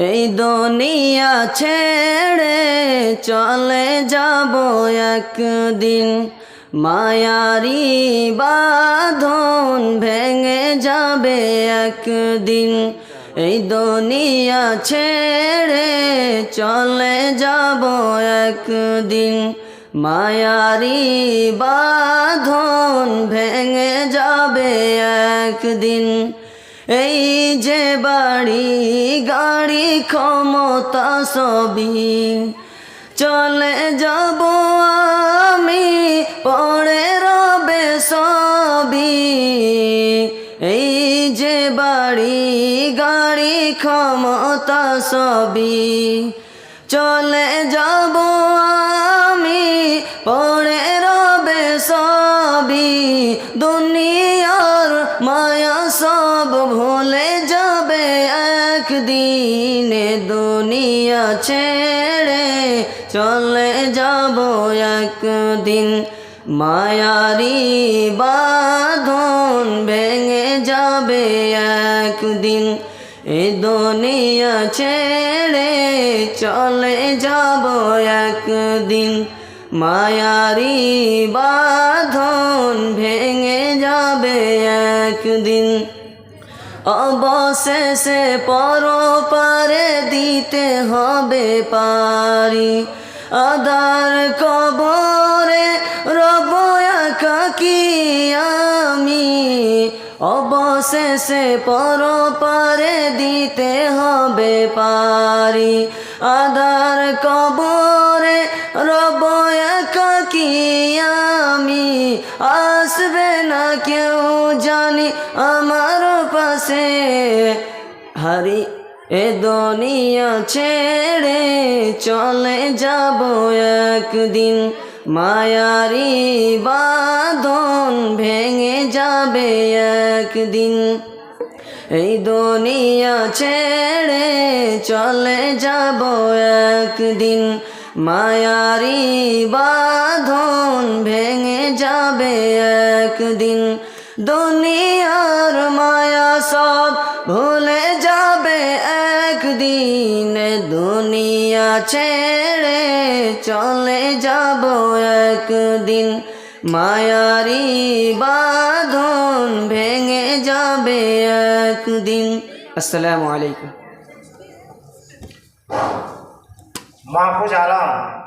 এই দুনিয়া ছেড়ে চলে যাব একদিন, মায়ারি বাঁধন ভেঙে যাবে একদিন। এই দুনিয়া ছেড়ে চলে যাব একদিন, মায়ারি বাঁধন ভেঙে যাবে একদিন। এই যে বাড়ি গাড়ি ক্ষমতা সবই চলে যাব আমি, পড়ে রবে সবই। এই যে বাড়ি গাড়ি ক্ষমতা সবই চলে যাব আমি, পড়ে রবে সবই। দুনিয়ার মায়া সব ভুলে যাবে একদিন, দুনিয়া ছেড়ে চলে যাব একদিন, মায়ারি বাঁধন ভেঙে যাবে একদিন। এ দুনিয়া ছেড়ে চলে যাব একদিন, মায়ারি বাঁধন ভেঙে যাবে একদিন। অবশেষে পরপারে দিতে হবে পারি, আধার কবরে রব একাকী আমি। অবশেষে পরপারে দিতে হবে পারি, আধার কবরে রব একাকী আমি। আসবে না কেউ জানি আমার পাশে, হারি এ দুনিয়া ছেড়ে চলে যাব একদিন, মায়ারি বাঁধন ভেঙে যাবে একদিন। এই দুনিয়া ছেড়ে চলে যাব একদিন, মায়ারি বাঁধন ভেঙে যাবে একদিন। দুনিয়ার মায়া সব ভুলে যাবে একদিন, দুনিয়া ছেড়ে চলে যাব একদিন, মায়ারি বাঁধন ভেঙে যাবে একদিন। আসসালামু আলাইকুম। মাহফুজ আলম।